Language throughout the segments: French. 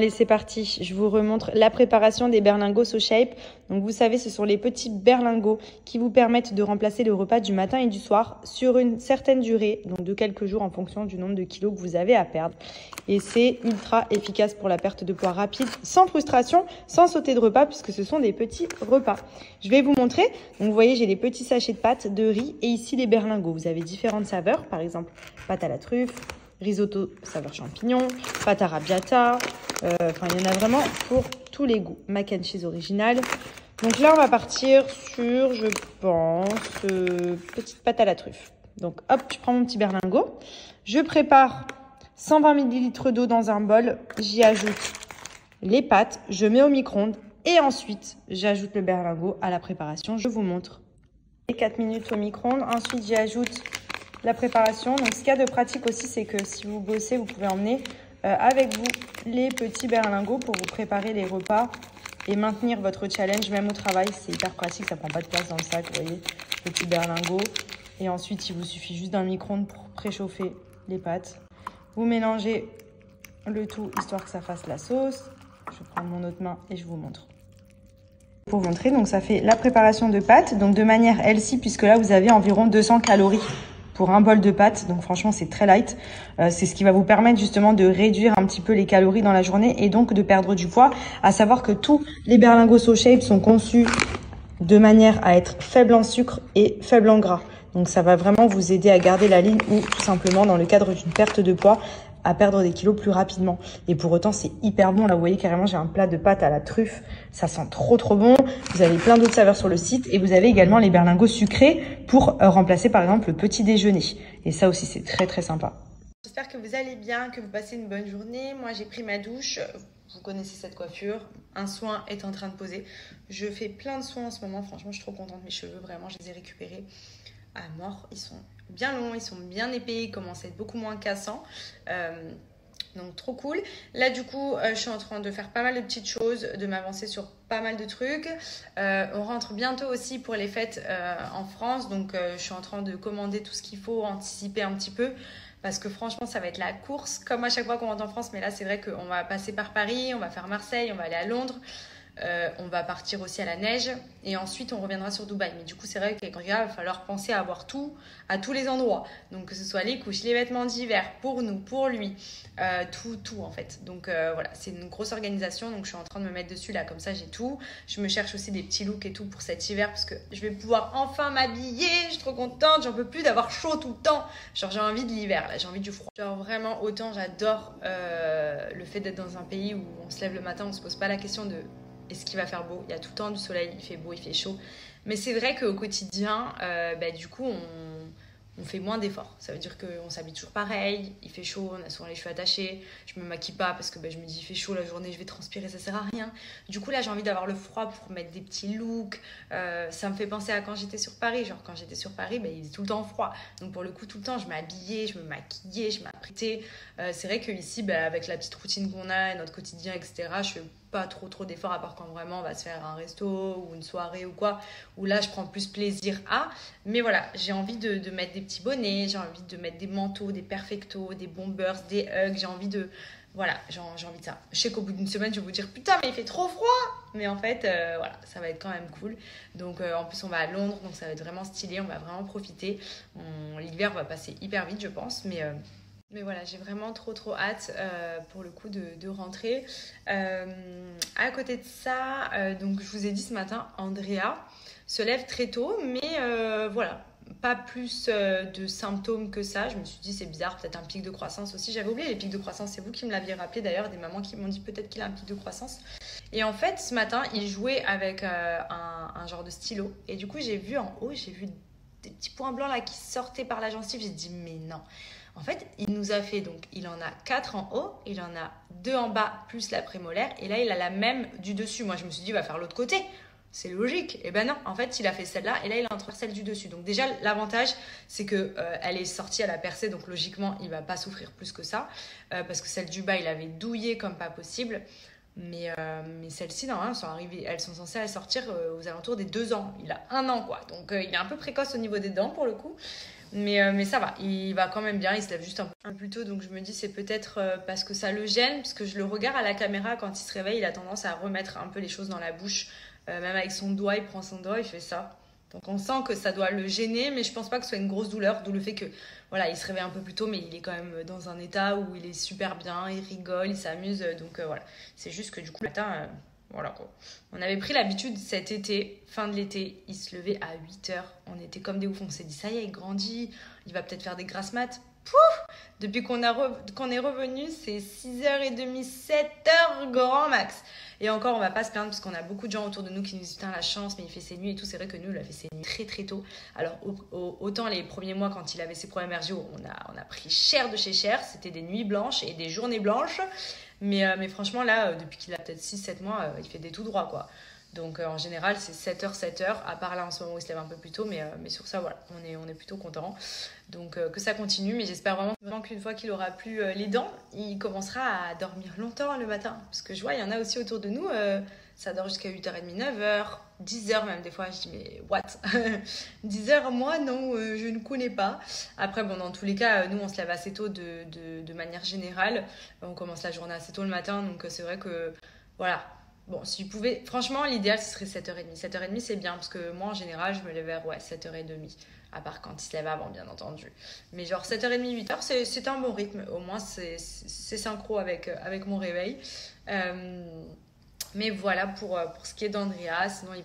Allez, c'est parti. Je vous remontre la préparation des berlingots SoShape. Donc, vous savez, ce sont les petits berlingots qui vous permettent de remplacer le repas du matin et du soir sur une certaine durée, donc de quelques jours en fonction du nombre de kilos que vous avez à perdre. Et c'est ultra efficace pour la perte de poids rapide, sans frustration, sans sauter de repas, puisque ce sont des petits repas. Je vais vous montrer. Donc, vous voyez, j'ai les petits sachets de pâtes, de riz et ici les berlingots. Vous avez différentes saveurs, par exemple, pâte à la truffe, risotto saveur champignon, pâte arrabbiata. Enfin, il y en a vraiment pour tous les goûts. Mac and cheese original. Donc là, on va partir sur, je pense, petite pâte à la truffe. Donc hop, je prends mon petit berlingot. Je prépare 120 ml d'eau dans un bol. J'y ajoute les pâtes. Je mets au micro-ondes. Et ensuite, j'ajoute le berlingot à la préparation. Je vous montre. 4 minutes au micro-ondes. Ensuite, j'y ajoute la préparation. Donc, ce qu'il y a de pratique aussi, c'est que si vous bossez, vous pouvez emmener avec vous les petits berlingots pour vous préparer les repas et maintenir votre challenge même au travail. C'est hyper pratique, ça prend pas de place dans le sac, vous voyez, petits berlingots. Et ensuite, il vous suffit juste d'un micro-ondes pour préchauffer les pâtes. Vous mélangez le tout histoire que ça fasse la sauce. Je vais prendre mon autre main et je vous montre. Pour vous montrer, donc ça fait la préparation de pâtes, donc de manière healthy, puisque là vous avez environ 200 calories pour un bol de pâtes, donc franchement c'est très light. C'est ce qui va vous permettre justement de réduire un petit peu les calories dans la journée et donc de perdre du poids. À savoir que tous les berlingots SoShape sont conçus de manière à être faibles en sucre et faibles en gras. Donc ça va vraiment vous aider à garder la ligne ou tout simplement dans le cadre d'une perte de poids, à perdre des kilos plus rapidement. Et pour autant, c'est hyper bon. Là, vous voyez carrément, j'ai un plat de pâtes à la truffe. Ça sent trop, trop bon. Vous avez plein d'autres saveurs sur le site. Et vous avez également les berlingots sucrés pour remplacer, par exemple, le petit déjeuner. Et ça aussi, c'est très, très sympa. J'espère que vous allez bien, que vous passez une bonne journée. Moi, j'ai pris ma douche. Vous connaissez cette coiffure. Un soin est en train de poser. Je fais plein de soins en ce moment. Franchement, je suis trop contente. Mes cheveux, vraiment, je les ai récupérés à mort. Ils sont bien longs, ils sont bien épais, ils commencent à être beaucoup moins cassants. Donc trop cool. Là du coup, je suis en train de faire pas mal de petites choses, de m'avancer sur pas mal de trucs. On rentre bientôt aussi pour les fêtes en France. Donc je suis en train de commander tout ce qu'il faut, anticiper un petit peu. Parce que franchement, ça va être la course, comme à chaque fois qu'on rentre en France. Mais là, c'est vrai qu'on va passer par Paris, on va faire Marseille, on va aller à Londres. On va partir aussi à la neige et ensuite on reviendra sur Dubaï. Mais du coup, c'est vrai qu'il va falloir penser à avoir tout à tous les endroits. Donc, que ce soit les couches, les vêtements d'hiver, pour nous, pour lui, tout en fait. Donc, voilà, c'est une grosse organisation. Donc, je suis en train de me mettre dessus là, comme ça, j'ai tout. Je me cherche aussi des petits looks et tout pour cet hiver parce que je vais pouvoir enfin m'habiller. Je suis trop contente. J'en peux plus d'avoir chaud tout le temps. Genre, j'ai envie de l'hiver là, j'ai envie du froid. Genre, vraiment, autant j'adore le fait d'être dans un pays où on se lève le matin, on se pose pas la question de est-ce qu'il va faire beau? Il y a tout le temps du soleil, il fait beau, il fait chaud. Mais c'est vrai qu'au quotidien, du coup, on fait moins d'efforts. Ça veut dire qu'on s'habille toujours pareil, il fait chaud, on a souvent les cheveux attachés. Je me maquille pas parce que je me dis il fait chaud la journée, je vais transpirer, ça sert à rien. Du coup, là, j'ai envie d'avoir le froid pour mettre des petits looks. Ça me fait penser à quand j'étais sur Paris. Genre, quand j'étais sur Paris, il faisait tout le temps froid. Donc, pour le coup, tout le temps, je m'habillais, je me maquillais, je m'apprêtais. C'est vrai qu'ici, avec la petite routine qu'on a, et notre quotidien, etc., je fais pas trop d'efforts à part quand vraiment on va se faire un resto ou une soirée ou quoi, où là je prends plus plaisir à, mais voilà, j'ai envie de mettre des petits bonnets, j'ai envie de mettre des manteaux, des perfectos, des bombers, des hugs, j'ai envie de ça. Je sais qu'au bout d'une semaine je vais vous dire putain mais il fait trop froid, mais en fait voilà, ça va être quand même cool. Donc en plus on va à Londres, donc ça va être vraiment stylé, on va vraiment profiter. L'hiver va passer hyper vite je pense, mais voilà, j'ai vraiment trop hâte pour le coup de rentrer. À côté de ça, donc je vous ai dit ce matin, Andrea se lève très tôt, mais voilà, pas plus de symptômes que ça. Je me suis dit c'est bizarre, peut-être un pic de croissance aussi. J'avais oublié les pics de croissance, c'est vous qui me l'aviez rappelé d'ailleurs, des mamans qui m'ont dit peut-être qu'il a un pic de croissance. Et en fait, ce matin, il jouait avec un genre de stylo. Et du coup, j'ai vu en haut, j'ai vu des petits points blancs là qui sortaient par la gencive. J'ai dit mais non. En fait, il nous a fait, donc il en a 4 en haut, il en a 2 en bas, plus la prémolaire, et là il a la même du dessus. Moi je me suis dit, il va faire l'autre côté, c'est logique. Et ben non, en fait il a fait celle-là, et là il a entre celle du dessus. Donc déjà l'avantage, c'est que elle est sortie à la percée, donc logiquement il va pas souffrir plus que ça, parce que celle du bas il avait douillé comme pas possible. Mais celles-ci, normalement, elles sont censées sortir aux alentours des 2 ans. Il a 1 an, quoi. Donc, il est un peu précoce au niveau des dents, pour le coup. Mais ça va, il va quand même bien, il se lève juste un peu plus tôt, donc je me dis c'est peut-être parce que ça le gêne, parce que je le regarde à la caméra, quand il se réveille, il a tendance à remettre un peu les choses dans la bouche, même avec son doigt, il prend son doigt, il fait ça. Donc on sent que ça doit le gêner, mais je pense pas que ce soit une grosse douleur, d'où le fait que voilà, il se réveille un peu plus tôt, mais il est quand même dans un état où il est super bien, il rigole, il s'amuse, donc voilà. C'est juste que du coup le matin, voilà quoi. On avait pris l'habitude cet été, fin de l'été, il se levait à 8h, on était comme des oufs, on s'est dit ça y est, il grandit, il va peut-être faire des grasses mat. Pouf, depuis qu'on est revenu, c'est 6h30, 7h grand max. Et encore, on va pas se plaindre parce qu'on a beaucoup de gens autour de nous qui nous disent putain la chance, mais il fait ses nuits et tout. C'est vrai que nous, il a fait ses nuits très très tôt. Alors autant les premiers mois quand il avait ses problèmes RGO, on a pris cher de chez cher. C'était des nuits blanches et des journées blanches. Mais franchement là, depuis qu'il a peut-être 6-7 mois, il fait des tout droits quoi. Donc en général c'est 7h, 7h, à part là en ce moment où il se lève un peu plus tôt, mais sur ça voilà, on est plutôt content. Donc que ça continue, mais j'espère vraiment qu'une fois qu'il aura plus les dents, il commencera à dormir longtemps le matin. Parce que je vois, il y en a aussi autour de nous, ça dort jusqu'à 8h30, 9h, 10h même des fois, je dis mais what 10h moi non, je ne connais pas. Après bon dans tous les cas, nous on se lève assez tôt de manière générale, on commence la journée assez tôt le matin, donc c'est vrai que voilà. Bon, si vous pouvez, franchement, l'idéal, ce serait 7h30. 7h30, c'est bien, parce que moi, en général, je me lève vers 7h30. À part quand il se lève avant, bien entendu. Mais genre 7h30, 8h, c'est un bon rythme. Au moins, c'est synchro avec mon réveil. Mais voilà pour ce qui est d'Andrea. Sinon, il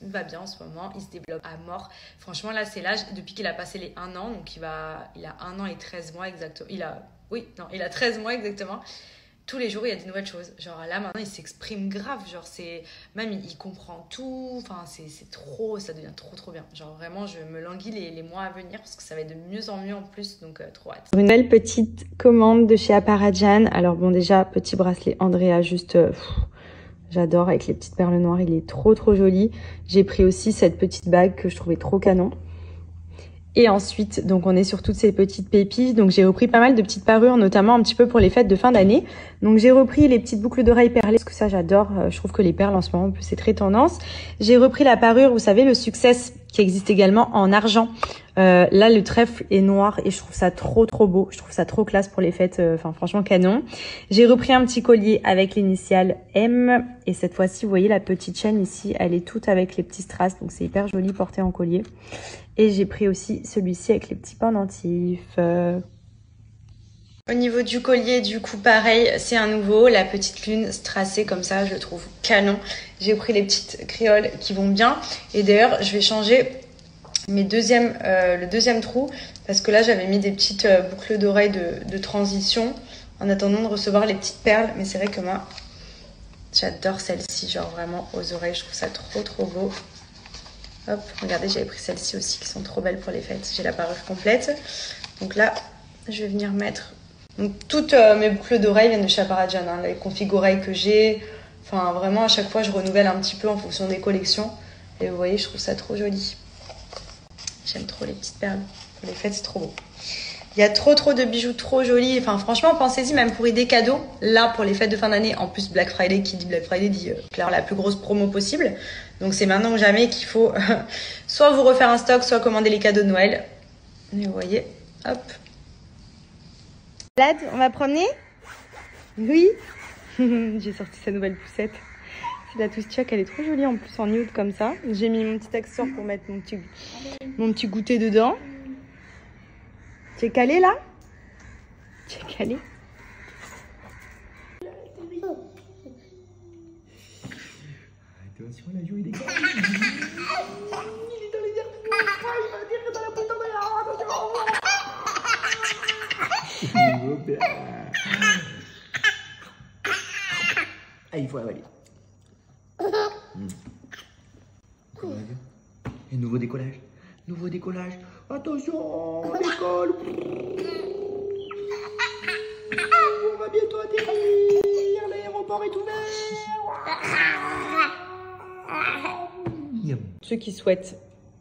va bien en ce moment. Il se développe à mort. Franchement, là, c'est l'âge, depuis qu'il a passé les 1 an. Donc, il a 1 an et 13 mois exactement. Il a 13 mois exactement. Tous les jours, il y a des nouvelles choses. Genre là, maintenant, il s'exprime grave. Genre, même, il comprend tout. Enfin, c'est trop, ça devient trop, trop bien. Genre, vraiment, je me languis les mois à venir parce que ça va être de mieux en mieux en plus. Donc, trop hâte. Une belle petite commande de chez Apparadjan. Alors, bon, déjà, petit bracelet Andrea, juste... j'adore, avec les petites perles noires. Il est trop, trop joli. J'ai pris aussi cette petite bague que je trouvais trop canon. Et ensuite, donc on est sur toutes ces petites pépites. Donc j'ai repris pas mal de petites parures, notamment un petit peu pour les fêtes de fin d'année. Donc j'ai repris les petites boucles d'oreilles perlées, parce que ça j'adore. Je trouve que les perles en ce moment, c'est très tendance. J'ai repris la parure, vous savez, le Success, qui existe également en argent. Là, le trèfle est noir et je trouve ça trop, trop beau. Je trouve ça trop classe pour les fêtes. Enfin, franchement, canon. J'ai repris un petit collier avec l'initiale M. Et cette fois-ci, vous voyez, la petite chaîne ici, elle est toute avec les petits strass. Donc c'est hyper joli porté en collier. Et j'ai pris aussi celui-ci avec les petits pendentifs. Au niveau du collier, du coup, pareil, c'est un nouveau. La petite lune strassée comme ça, je le trouve canon. J'ai pris les petites créoles qui vont bien. Et d'ailleurs, je vais changer le deuxième trou. Parce que là, j'avais mis des petites boucles d'oreilles de transition en attendant de recevoir les petites perles. Mais c'est vrai que moi, j'adore celle-ci. Genre vraiment aux oreilles, je trouve ça trop, trop beau. Hop, regardez, j'avais pris celles-ci aussi qui sont trop belles pour les fêtes. J'ai la parure complète. Donc là, je vais venir mettre... Donc toutes mes boucles d'oreilles viennent de chez Apparadjan, hein, les configs oreilles que j'ai. Enfin, vraiment, à chaque fois, je renouvelle un petit peu en fonction des collections. Et vous voyez, je trouve ça trop joli. J'aime trop les petites perles. Pour les fêtes, c'est trop beau. Il y a trop de bijoux trop jolis. Enfin, franchement, pensez-y, même pour idée cadeau. Là, pour les fêtes de fin d'année, en plus, Black Friday, qui dit Black Friday, dit clairement la plus grosse promo possible. Donc, c'est maintenant ou jamais qu'il faut soit vous refaire un stock, soit commander les cadeaux de Noël. Et vous voyez, hop. Lad, on va promener? Oui. J'ai sorti sa nouvelle poussette. C'est la Toustiac, elle est trop jolie en plus en nude comme ça. J'ai mis mon petit accessoire pour mettre mon petit goûter dedans. Tu es calé là? Tu es calé? Attention, la joue il est calé. Il est dans les airs. Il va atterrir dans la poule d'Andrea. Ah, il faut avaler. Comment on va dire? Et nouveau décollage. Nouveau décollage. Attention, décolle. On va bientôt atterrir. L'aéroport est ouvert. Ceux qui souhaitent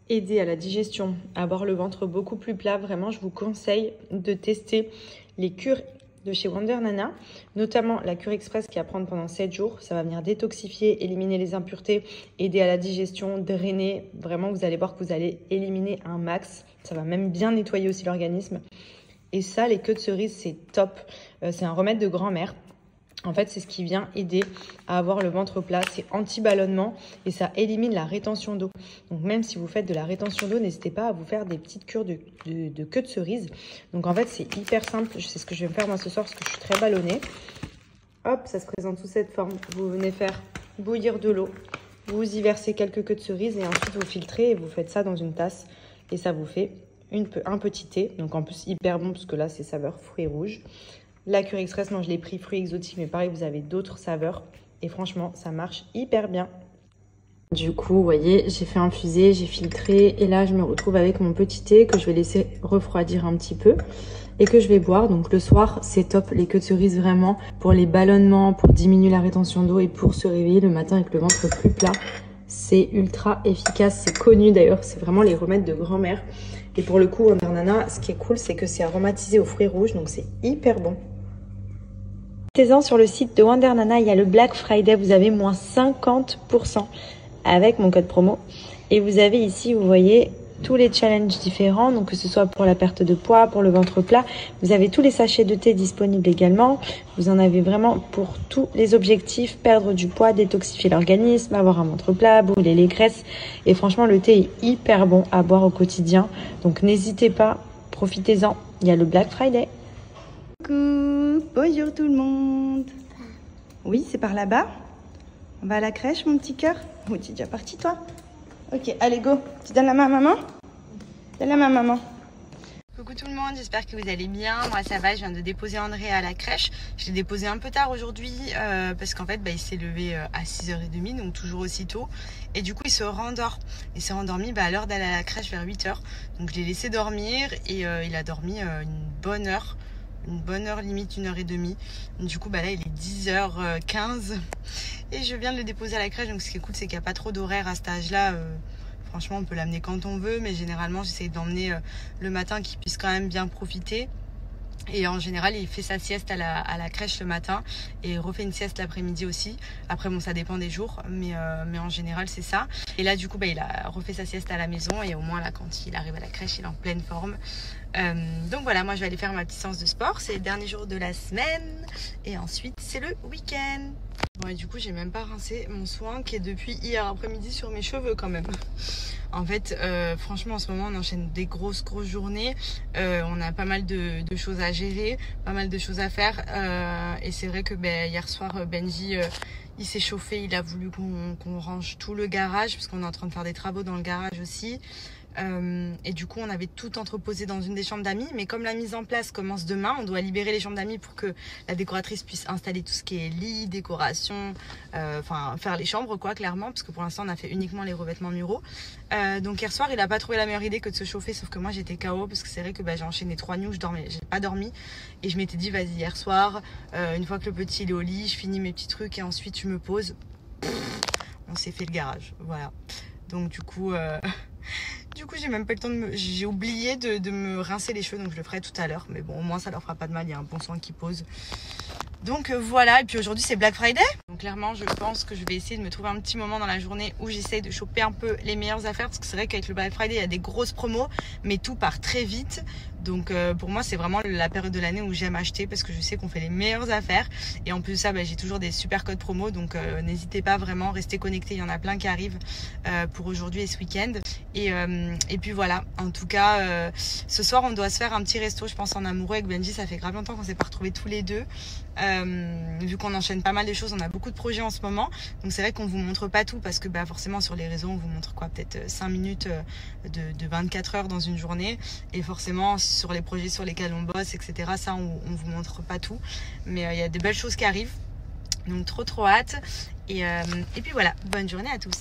aider à la digestion, à avoir le ventre beaucoup plus plat, vraiment, je vous conseille de tester les cures de chez Wonder Nana, notamment la cure express qui est à prendre pendant 7 jours. Ça va venir détoxifier, éliminer les impuretés, aider à la digestion, drainer. Vraiment, vous allez voir que vous allez éliminer un max. Ça va même bien nettoyer aussi l'organisme. Et ça, les queues de cerise, c'est top. C'est un remède de grand-mère. En fait, c'est ce qui vient aider à avoir le ventre plat. C'est anti-ballonnement et ça élimine la rétention d'eau. Donc même si vous faites de la rétention d'eau, n'hésitez pas à vous faire des petites cures de queue de cerise. Donc en fait, c'est hyper simple. C'est ce que je vais me faire moi ce soir parce que je suis très ballonnée. Hop, ça se présente sous cette forme. Vous venez faire bouillir de l'eau. Vous y versez quelques queues de cerise et ensuite vous filtrez et vous faites ça dans une tasse. Et ça vous fait un petit thé. Donc en plus, hyper bon parce que là, c'est saveur fruits rouges. La cure express, moi je l'ai pris fruits exotiques, mais pareil, vous avez d'autres saveurs. Et franchement, ça marche hyper bien. Du coup, vous voyez, j'ai fait infuser, j'ai filtré. Et là, je me retrouve avec mon petit thé que je vais laisser refroidir un petit peu. Et que je vais boire. Donc le soir, c'est top. Les queues de cerise, vraiment, pour les ballonnements, pour diminuer la rétention d'eau et pour se réveiller le matin avec le ventre plus plat. C'est ultra efficace. C'est connu d'ailleurs. C'est vraiment les remèdes de grand-mère. Et pour le coup, Wonder Nana, ce qui est cool, c'est que c'est aromatisé aux fruits rouges. Donc c'est hyper bon. Présent sur le site de Wonder Nana, il y a le Black Friday, vous avez moins 50% avec mon code promo. Et vous avez ici, vous voyez, tous les challenges différents, donc que ce soit pour la perte de poids, pour le ventre plat. Vous avez tous les sachets de thé disponibles également. Vous en avez vraiment pour tous les objectifs, perdre du poids, détoxifier l'organisme, avoir un ventre plat, brûler les graisses. Et franchement, le thé est hyper bon à boire au quotidien. Donc n'hésitez pas, profitez-en, il y a le Black Friday. Coucou, bonjour tout le monde. Oui, c'est par là-bas. On va à la crèche, mon petit cœur. Oui, tu es déjà parti, toi? Ok, allez, go. Tu donnes la main à maman? Donne la main à maman. Coucou tout le monde, j'espère que vous allez bien. Moi, ça va, je viens de déposer André à la crèche. Je l'ai déposé un peu tard aujourd'hui parce qu'en fait, il s'est levé à 6h30, donc toujours aussitôt. Et du coup, il se rendort. Il s'est rendormi à l'heure d'aller à la crèche vers 8h. Donc, je l'ai laissé dormir et il a dormi une bonne heure. Une bonne heure, limite 1h30. Du coup, là, il est 10h15 et je viens de le déposer à la crèche. Donc, ce qui est cool, c'est qu'il n'y a pas trop d'horaire à cet âge-là. Franchement, on peut l'amener quand on veut, mais généralement, j'essaie d'emmener le matin qu'il puisse quand même bien profiter. Et en général, il fait sa sieste à la crèche le matin et il refait une sieste l'après-midi aussi. Après, bon, ça dépend des jours, mais en général, c'est ça. Et là, du coup, il a refait sa sieste à la maison et au moins, là, quand il arrive à la crèche, il est en pleine forme. Donc voilà, moi, je vais aller faire ma petite séance de sport. C'est le dernier jour de la semaine et ensuite, c'est le week-end. Bon, et du coup, j'ai même pas rincé mon soin qui est depuis hier après-midi sur mes cheveux quand même. En fait, franchement, en ce moment, on enchaîne des grosses journées. On a pas mal de choses à gérer, pas mal de choses à faire. Et c'est vrai que hier soir, Benji, il s'est chauffé. Il a voulu qu'on range tout le garage parce qu'on est en train de faire des travaux dans le garage aussi. Et du coup, on avait tout entreposé dans une des chambres d'amis. Mais comme la mise en place commence demain, on doit libérer les chambres d'amis pour que la décoratrice puisse installer tout ce qui est lit, décoration, enfin faire les chambres quoi, clairement, parce que pour l'instant, on a fait uniquement les revêtements muraux. Donc hier soir, il n'a pas trouvé la meilleure idée que de se chauffer, sauf que moi, j'étais KO parce que c'est vrai que j'ai enchaîné 3 nuits où j'ai pas dormi. Et je m'étais dit, vas-y, hier soir, une fois que le petit il est au lit, je finis mes petits trucs et ensuite je me pose. On s'est fait le garage, voilà. Donc du coup... j'ai même pas eu le temps j'ai oublié de me rincer les cheveux, donc je le ferai tout à l'heure. Mais bon, au moins ça leur fera pas de mal, il y a un bon soin qui pose. Donc voilà, et puis aujourd'hui c'est Black Friday. Donc clairement, je pense que je vais essayer de me trouver un petit moment dans la journée où j'essaie de choper un peu les meilleures affaires. Parce que c'est vrai qu'avec le Black Friday, il y a des grosses promos, mais tout part très vite. Donc pour moi, c'est vraiment la période de l'année où j'aime acheter parce que je sais qu'on fait les meilleures affaires. Et en plus de ça, j'ai toujours des super codes promo. Donc n'hésitez pas vraiment, restez connectés. Il y en a plein qui arrivent pour aujourd'hui et ce week-end. Et puis voilà, en tout cas, ce soir, on doit se faire un petit resto, je pense, en amoureux avec Benji. Ça fait grave longtemps qu'on s'est pas retrouvés tous les deux. Vu qu'on enchaîne pas mal de choses, on a beaucoup de projets en ce moment. Donc c'est vrai qu'on vous montre pas tout parce que forcément sur les réseaux, on vous montre quoi, peut-être 5 minutes de 24 heures dans une journée. Et forcément, sur les projets sur lesquels on bosse, etc., ça, on vous montre pas tout. Mais il y a des belles choses qui arrivent. Donc trop hâte. Et puis voilà, bonne journée à tous.